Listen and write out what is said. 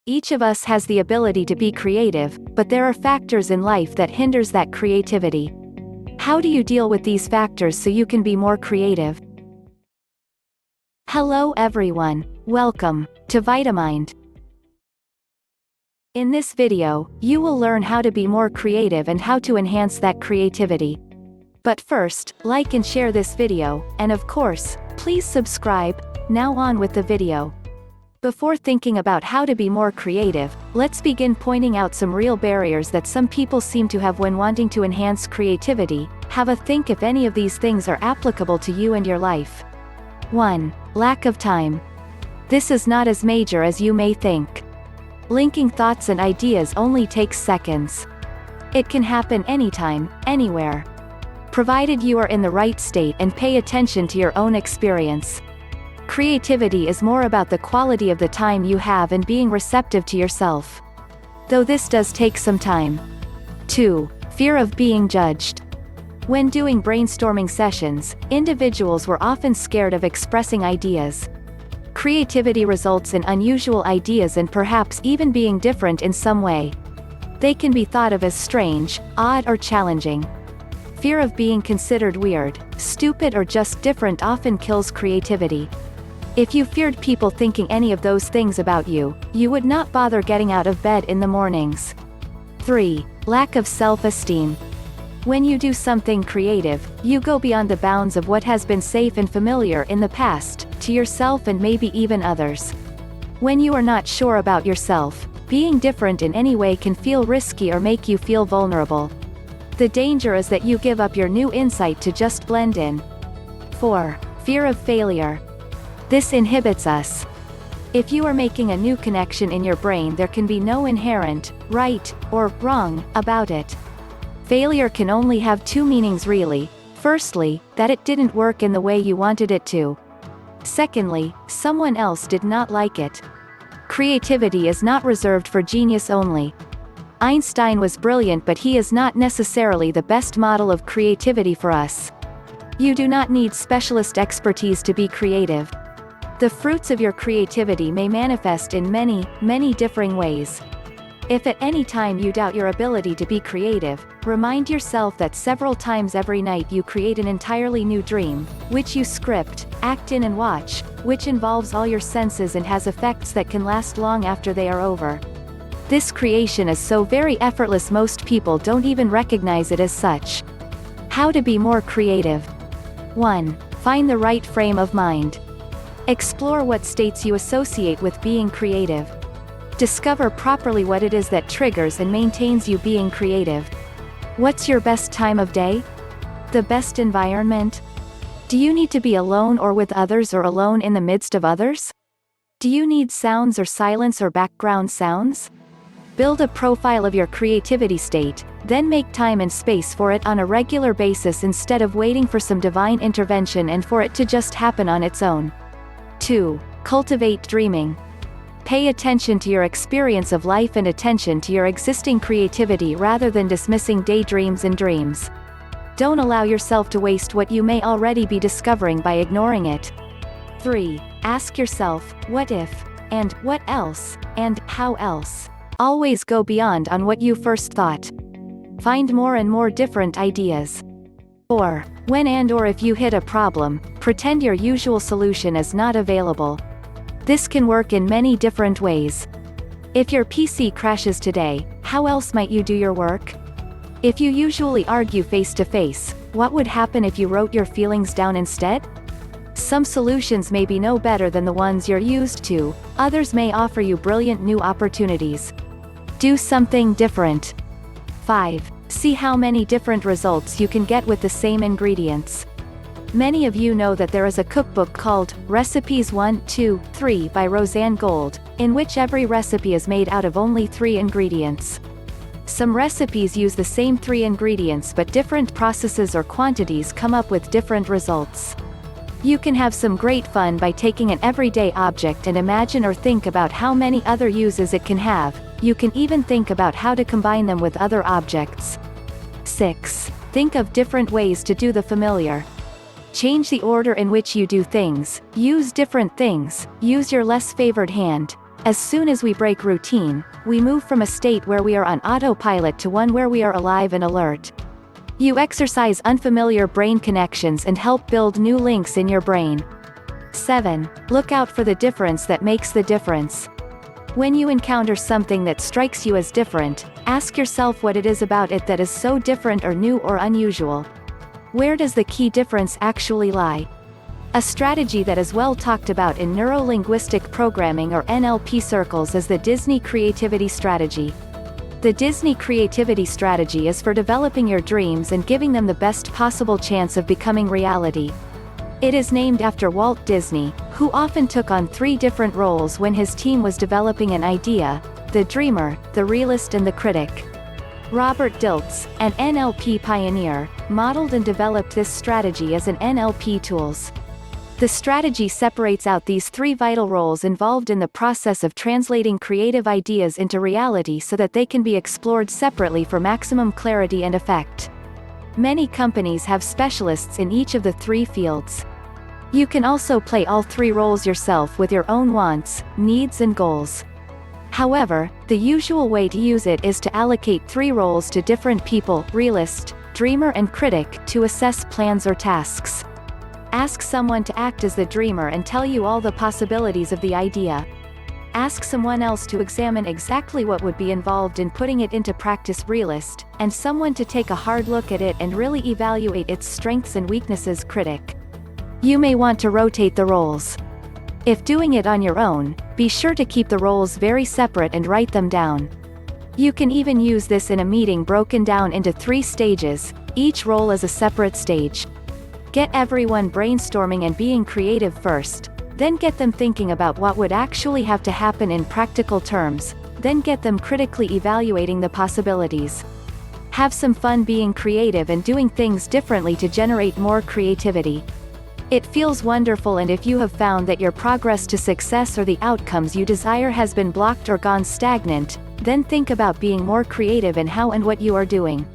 Each of us has the ability to be creative, but there are factors in life that hinders that creativity. How do you deal with these factors so you can be more creative? Hello everyone, welcome to Vitamind. In this video, you will learn how to be more creative and how to enhance that creativity. But first, like and share this video, and of course, please subscribe. Now on with the video. Before thinking about how to be more creative, let's begin pointing out some real barriers that some people seem to have when wanting to enhance creativity. Have a think if any of these things are applicable to you and your life. 1. Lack of time. This is not as major as you may think. Linking thoughts and ideas only takes seconds. It can happen anytime, anywhere. Provided you are in the right state and pay attention to your own experience. Creativity is more about the quality of the time you have and being receptive to yourself. Though this does take some time. 2. Fear of being judged. When doing brainstorming sessions, individuals were often scared of expressing ideas. Creativity results in unusual ideas and perhaps even being different in some way. They can be thought of as strange, odd or challenging. Fear of being considered weird, stupid or just different often kills creativity. If you feared people thinking any of those things about you, you would not bother getting out of bed in the mornings. 3. Lack of self-esteem. When you do something creative, you go beyond the bounds of what has been safe and familiar in the past, to yourself and maybe even others. When you are not sure about yourself, being different in any way can feel risky or make you feel vulnerable. The danger is that you give up your new insight to just blend in. 4. Fear of failure. This inhibits us. If you are making a new connection in your brain, there can be no inherent, right, or wrong, about it. Failure can only have two meanings really. Firstly, that it didn't work in the way you wanted it to. Secondly, someone else did not like it. Creativity is not reserved for genius only. Einstein was brilliant, but he is not necessarily the best model of creativity for us. You do not need specialist expertise to be creative. The fruits of your creativity may manifest in many, many differing ways. If at any time you doubt your ability to be creative, remind yourself that several times every night you create an entirely new dream, which you script, act in and watch, which involves all your senses and has effects that can last long after they are over. This creation is so very effortless most people don't even recognize it as such. How to be more creative. 1. Find the right frame of mind. Explore what states you associate with being creative. Discover properly what it is that triggers and maintains you being creative. What's your best time of day? The best environment? Do you need to be alone or with others or alone in the midst of others? Do you need sounds or silence or background sounds? Build a profile of your creativity state, then make time and space for it on a regular basis instead of waiting for some divine intervention and for it to just happen on its own. 2. Cultivate dreaming. Pay attention to your experience of life and attention to your existing creativity rather than dismissing daydreams and dreams. Don't allow yourself to waste what you may already be discovering by ignoring it. 3. Ask yourself, what if, and what else, and how else. Always go beyond on what you first thought. Find more and more different ideas. 4. When and or if you hit a problem, pretend your usual solution is not available. This can work in many different ways. If your PC crashes today, how else might you do your work? If you usually argue face to face, what would happen if you wrote your feelings down instead? Some solutions may be no better than the ones you're used to, others may offer you brilliant new opportunities. Do something different. 5. See how many different results you can get with the same ingredients. Many of you know that there is a cookbook called Recipes 1, 2, 3 by Roseanne Gold, in which every recipe is made out of only 3 ingredients. Some recipes use the same 3 ingredients, but different processes or quantities come up with different results. You can have some great fun by taking an everyday object and imagine or think about how many other uses it can have. You can even think about how to combine them with other objects. 6. Think of different ways to do the familiar. Change the order in which you do things, use different things, use your less favored hand. As soon as we break routine, we move from a state where we are on autopilot to one where we are alive and alert. You exercise unfamiliar brain connections and help build new links in your brain. 7. Look out for the difference that makes the difference. When you encounter something that strikes you as different, ask yourself what it is about it that is so different or new or unusual. Where does the key difference actually lie? A strategy that is well talked about in neuro-linguistic programming or NLP circles is the Disney creativity strategy. The Disney creativity strategy is for developing your dreams and giving them the best possible chance of becoming reality. It is named after Walt Disney, who often took on 3 different roles when his team was developing an idea: the dreamer, the realist and the critic. Robert Dilts, an NLP pioneer, modeled and developed this strategy as an NLP tools. The strategy separates out these 3 vital roles involved in the process of translating creative ideas into reality so that they can be explored separately for maximum clarity and effect. Many companies have specialists in each of the 3 fields. You can also play all 3 roles yourself with your own wants, needs and goals. However, the usual way to use it is to allocate 3 roles to different people: realist, dreamer and critic, to assess plans or tasks. Ask someone to act as the dreamer and tell you all the possibilities of the idea. Ask someone else to examine exactly what would be involved in putting it into practice, realist, and someone to take a hard look at it and really evaluate its strengths and weaknesses, critic. You may want to rotate the roles. If doing it on your own, be sure to keep the roles very separate and write them down. You can even use this in a meeting broken down into 3 stages, each role as a separate stage. Get everyone brainstorming and being creative first, then get them thinking about what would actually have to happen in practical terms, then get them critically evaluating the possibilities. Have some fun being creative and doing things differently to generate more creativity. It feels wonderful, and if you have found that your progress to success or the outcomes you desire has been blocked or gone stagnant, then think about being more creative in how and what you are doing.